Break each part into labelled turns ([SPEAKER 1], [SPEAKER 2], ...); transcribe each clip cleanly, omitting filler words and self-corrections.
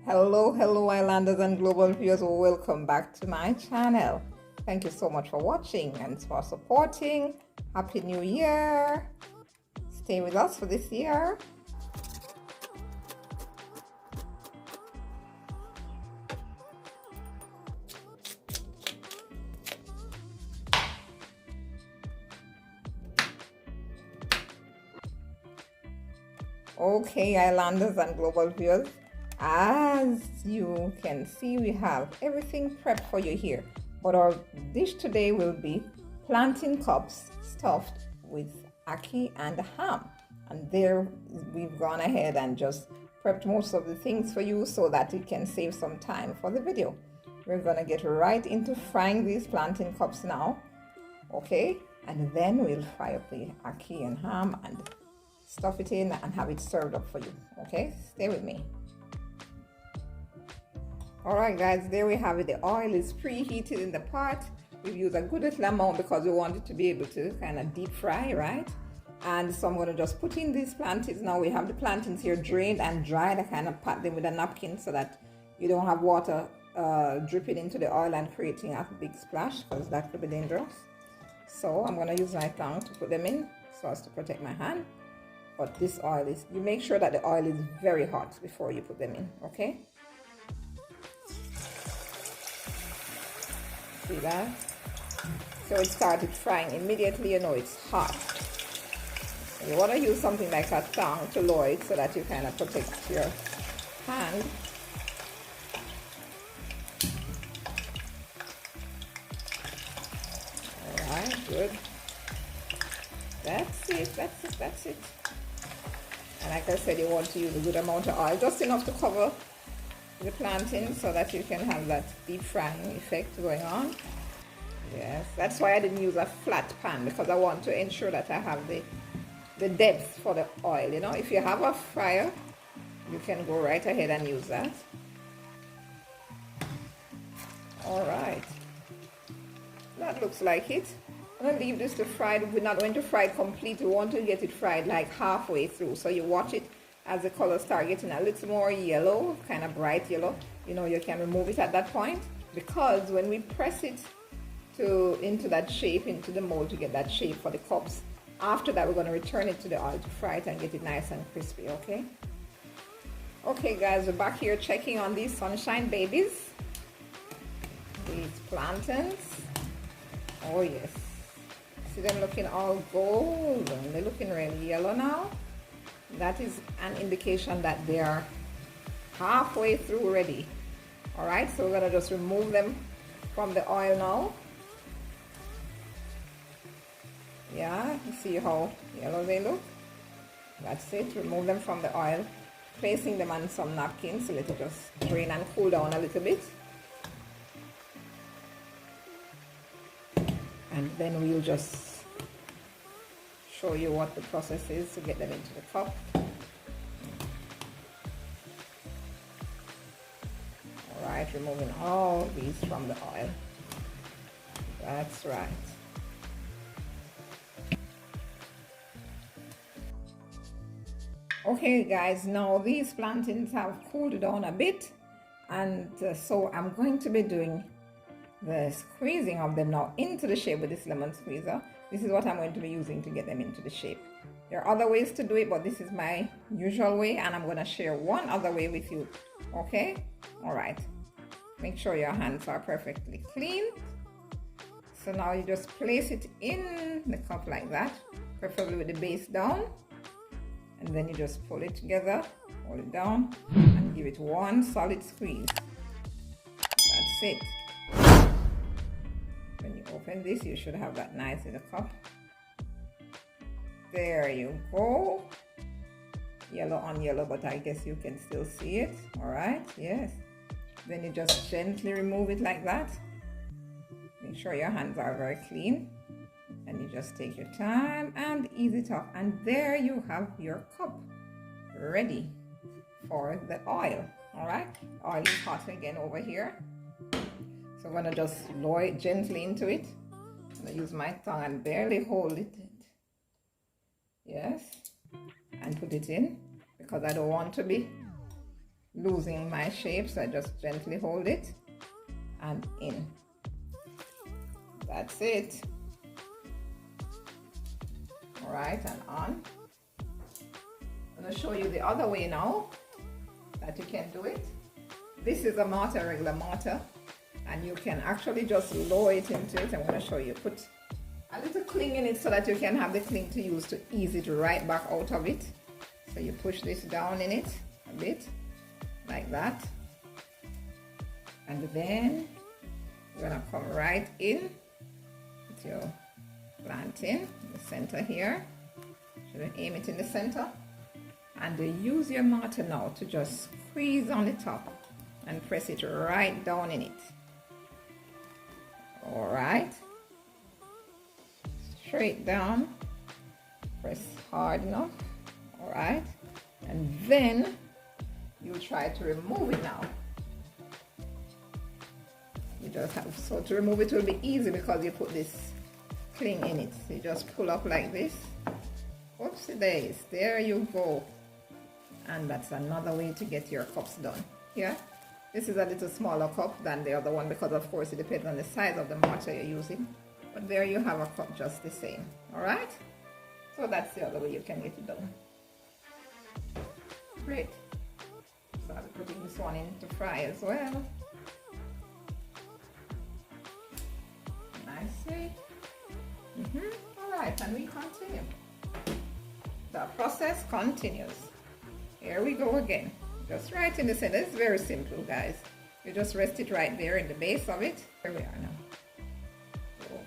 [SPEAKER 1] Hello islanders and global viewers, welcome back to my channel. Thank you so much for watching and for supporting. Happy New Year. Stay with us for this year. Okay, islanders and global viewers, as you can see, we have everything prepped for you here. But our dish today will be plantain cups stuffed with ackee and ham. And there we've gone ahead and just prepped most of the things for you so that it can save some time for the video. We're gonna get right into frying these plantain cups now, okay? And then we'll fry up the ackee and ham and stuff it in and have it served up for you, okay? Stay with me. All right guys, there we have it. The oil is preheated in the pot. We've used a good little amount because we want it to be able to kind of deep fry, right? And so I'm going to just put in these plantains. Now we have the plantains here drained and dried. I kind of pat them with a napkin so that you don't have water dripping into the oil and creating a big splash, because that could be dangerous. So I'm going to use my tongue to put them in so as to protect my hand. But this oil is, you make sure that the oil is very hot before you put them in, okay? See that? So it started frying immediately, you know it's hot. And you want to use something like a tongue to lower it so that you kind of protect your hand. Alright, good. That's it. And like I said, you want to use a good amount of oil, just enough to cover the plantain so that you can have that deep frying effect going on. Yes, that's why I didn't use a flat pan, because I want to ensure that I have the depth for the oil. You know, if you have a fryer, you can go right ahead and use that. All right, that looks like it. I'm going to leave this to fry. We're not going to fry it completely. We want to get it fried like halfway through. So you watch it as the colors start getting a little more yellow, kind of bright yellow. You know, you can remove it at that point, because when we press it into that shape, into the mold to get that shape for the cups, after that we're going to return it to the oil to fry it and get it nice and crispy, okay? Okay guys, we're back here checking on these sunshine babies. These plantains. Oh yes. See them looking all golden. They're looking really yellow now. That is an indication that they are halfway through ready. All right, so we're gonna just remove them from the oil now. Yeah, you see how yellow they look? That's it, remove them from the oil, placing them on some napkins so let it just drain and cool down a little bit. And then we'll just show you what the process is to get them into the cup. All right, removing all these from the oil. That's right. Okay guys, now these plantains have cooled down a bit, and so I'm going to be doing the squeezing of them now into the shape with this lemon squeezer. This is what I'm going to be using to get them into the shape. There are other ways to do it, but this is my usual way, and I'm going to share one other way with you, okay? All right, make sure your hands are perfectly clean. So now you just place it in the cup like that, preferably with the base down, and then you just pull it together, hold it down, and give it one solid squeeze. That's it. When you open this, you should have that nice in the cup. There you go. Yellow on yellow, but I guess you can still see it. All right, yes. Then you just gently remove it like that. Make sure your hands are very clean. And you just take your time and ease it up. And there you have your cup ready for the oil. All right, oil is hot again over here. So I'm going to just lower it gently into it. I'm going to use my tongue and barely hold it. Yes, and put it in because I don't want to be losing my shape, so I just gently hold it and in. That's it. All right, and on. I'm going to show you the other way now that you can do it. This is a mortar, a regular mortar, and you can actually just lower it into it. I'm going to show you. Put a little cling in it so that you can have the cling to use to ease it right back out of it. So you push this down in it a bit, like that. And then you're going to come right in with your plantain in the center here. Should aim it in the center. And use your mortar now to just squeeze on the top and press it right down in it. All right. Straight down. Press hard enough. All right. And then you try to remove it now. You just have, so to remove it will be easy because you put this cling in it. So you just pull up like this. Oopsie days. There you go. And that's another way to get your cups done. Yeah, this is a little smaller cup than the other one because of course it depends on the size of the mortar you're using. But there you have a cup just the same. All right, so that's the other way you can get it done. Great. So I'll be putting this one in to fry as well. Nicely. All right, and we continue. The process continues. Here we go again. Just right in the center. It's very simple, guys. You just rest it right there in the base of it. Here we are now. Go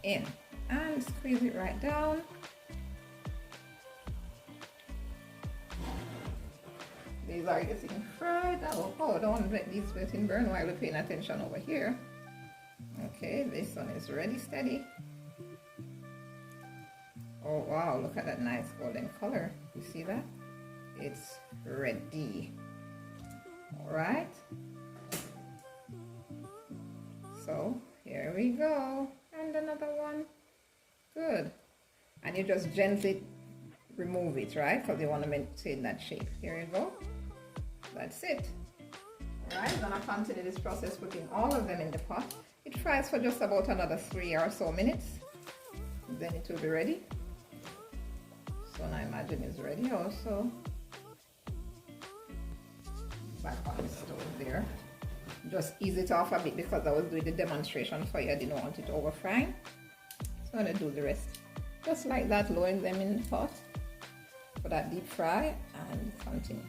[SPEAKER 1] in and squeeze it right down. These are getting fried. Oh, don't let these getting burned while we're paying attention over here. Okay, this one is ready, steady. Oh wow, look at that nice golden color. You see that? It's ready. All right. So here we go. And another one. Good. And you just gently remove it, right? Because you want to maintain that shape. Here you go. That's it. All right. I'm going to continue this process, putting all of them in the pot. It fries for just about another 3 or so minutes. Then it will be ready. So now I imagine it's ready also. Back on the stove there. Just ease it off a bit because I was doing the demonstration for you. I didn't want it over frying. So I'm going to do the rest. Just like that, lowering them in the pot for that deep fry and continue.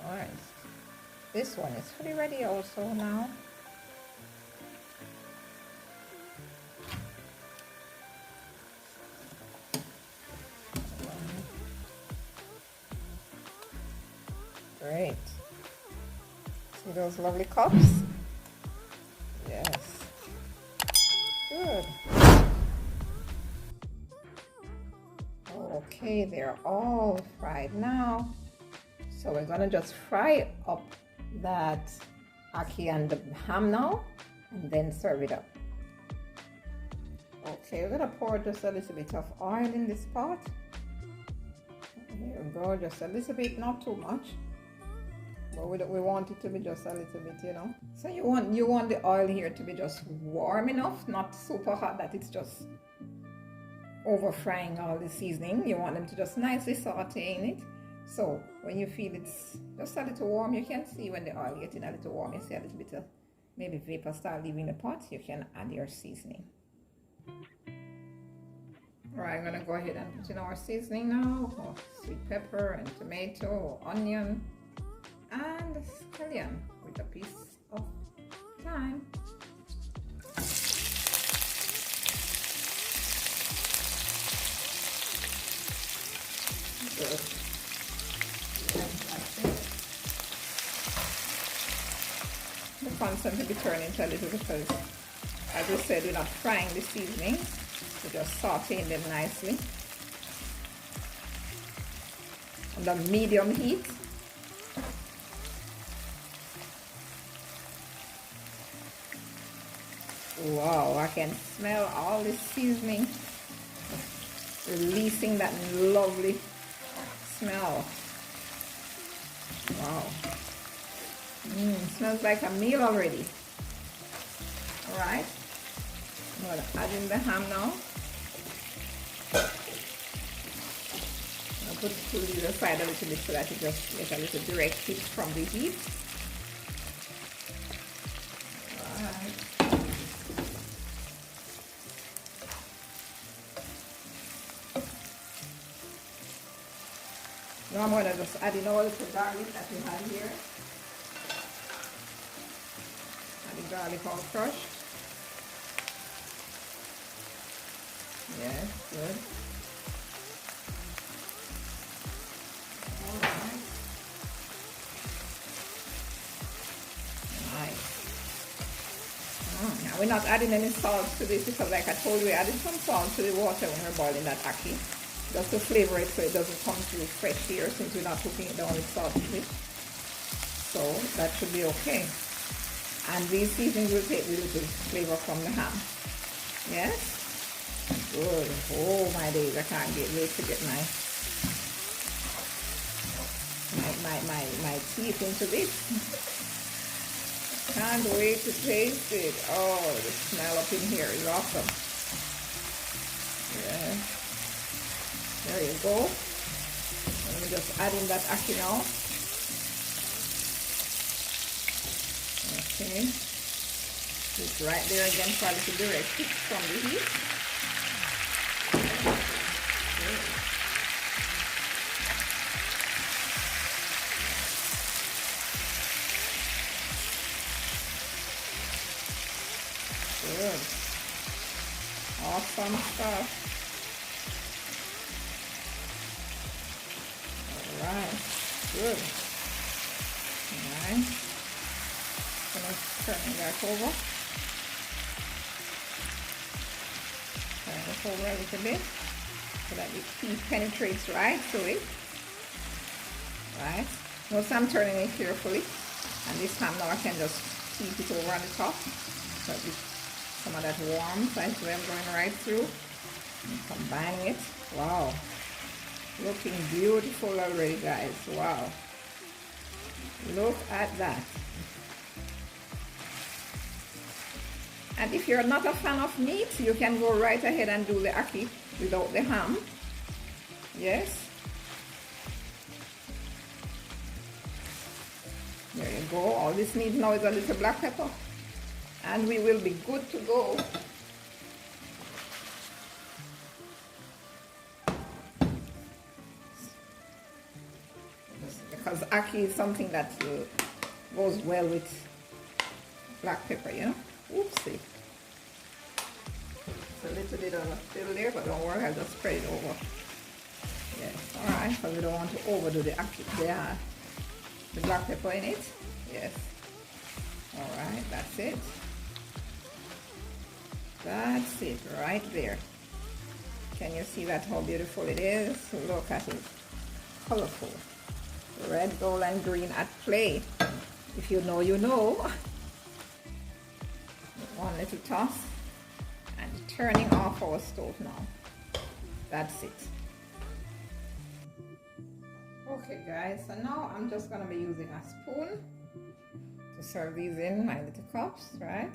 [SPEAKER 1] Nice. This one is fully ready also now. Great. See those lovely cups? Yes. Good. Okay, they're all fried now. So we're gonna just fry up that ackee and the ham now, and then serve it up. Okay, we're gonna pour just a little bit of oil in this pot. Here we go, just a little bit, not too much. But we want it to be just a little bit, you know. So you want the oil here to be just warm enough, not super hot that it's just over frying all the seasoning. You want them to just nicely saute in it. So when you feel it's just a little warm, you can see when the oil getting a little warm, you see a little bit of maybe vapor start leaving the pot, you can add your seasoning. Alright, I'm gonna go ahead and put in our seasoning now. Oh, sweet pepper and tomato, onion, and scallion with a piece of thyme. Good. The constantly be turning to a little because, as we said, we're not frying the seasoning. We're just sauteing them nicely on the medium heat. Wow, I can smell all this seasoning releasing that lovely smell. Wow. Smells like a meal already. Alright. I'm going to add in the ham now. I'll put to the side a little bit so that it just gets a little direct heat from the heat. Alright. Now I'm going to just add in all the garlic that we have here. Add the garlic all crushed. Yes, good. All right. Nice. Now we're not adding any salt to this because, like I told you, we added some salt to the water when we're boiling that ackee, just to flavor it so it doesn't come through fresh here, since we're not cooking it down with salt to it. So that should be okay. And these seasonings will take the little flavor from the ham. Yes? Good. Oh my days, I can't wait to get my teeth into this. Can't wait to taste it. Oh, the smell up in here is awesome. Yeah. There you go. Let me just add in that ackee now. Okay. It's right there again for a little direct heat from the heat. Good. Awesome stuff. Alright. Good. Alright. Gonna turn it back over. Turn it over a little bit so that the heat penetrates right through it. Right. Notice I'm turning it carefully, and this time now I can just keep it over on the top. So some of that warmth as well going right through. And combine it. Wow. Looking beautiful already, guys. Wow. Look at that. And if you're not a fan of meat, you can go right ahead and do the ackee without the ham. Yes. There you go. All this needs now is a little black pepper. And we will be good to go. Because ackee is something that goes well with black pepper, you know. Oopsie. It's a little bit on the fill there, but don't worry, I'll just spread it over. Yes, alright, because we don't want to overdo the ackee, the black pepper in it. Yes. Alright, that's it. That's it, right there. Can you see that, how beautiful it is? Look at it. Colorful. Red, gold, and green at play. If you know, you know. One little toss. And turning off our stove now. That's it. Okay, guys, so now I'm just going to be using a spoon to serve these in my little cups, right?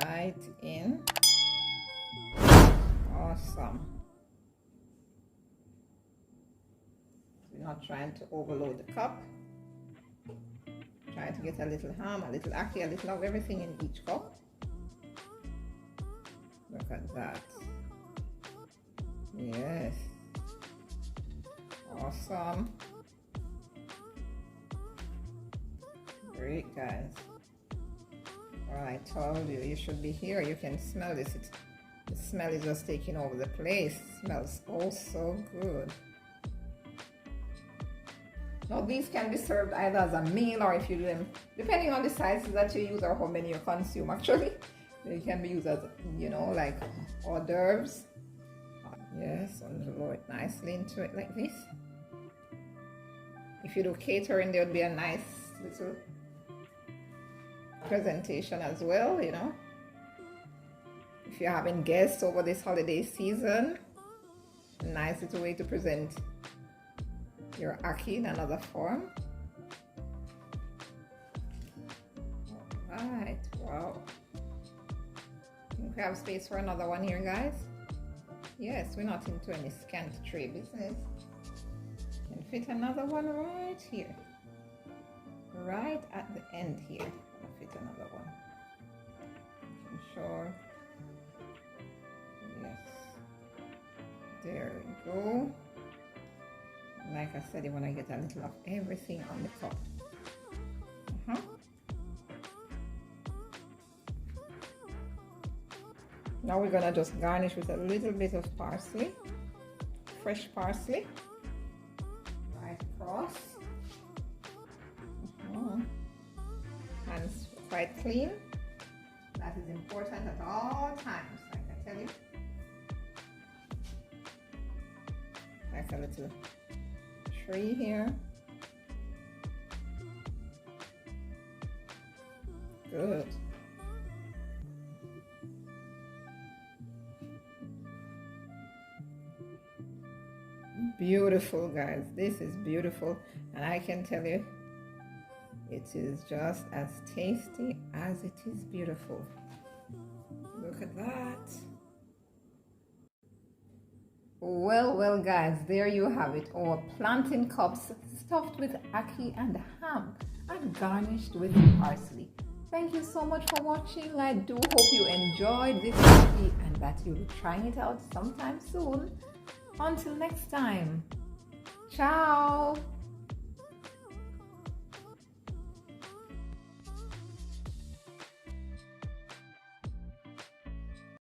[SPEAKER 1] Right in. Awesome. We're not trying to overload the cup. Try to get a little ham, a little ackee, a little of everything in each cup. Look at that. Yes. Awesome. Great, guys. Well, I told you, you should be here. You can smell this. The smell is just taking over the place. It smells oh so good. Now these can be served either as a meal or if you do them, depending on the sizes that you use or how many you consume actually. They can be used as, you know, like hors d'oeuvres. Yes, and lower it nicely into it like this. If you do catering, there would be a nice little presentation as well, you know. If you're having guests over this holiday season, a nice little way to present your ackee in another form. Alright, wow. I think we have space for another one here, guys. Yes, we're not into any scant tray business. Can fit another one right here. Right at the end here. I'll fit another one. I'm sure. Yes. There we go. Like I said, you want to get a little of everything on the top. Now we're gonna just garnish with a little bit of parsley, fresh parsley, right across. Hands quite clean. That is important at all times, like I tell you. Like a little tree here. Good. Beautiful, guys. This is beautiful, and I can tell you it is just as tasty as it is beautiful. Look at that. Well guys, there you have it, our plantain cups stuffed with ackee and ham and garnished with parsley. Thank you so much for watching. I do hope you enjoyed this recipe and that you'll be trying it out sometime soon. Until next time, ciao.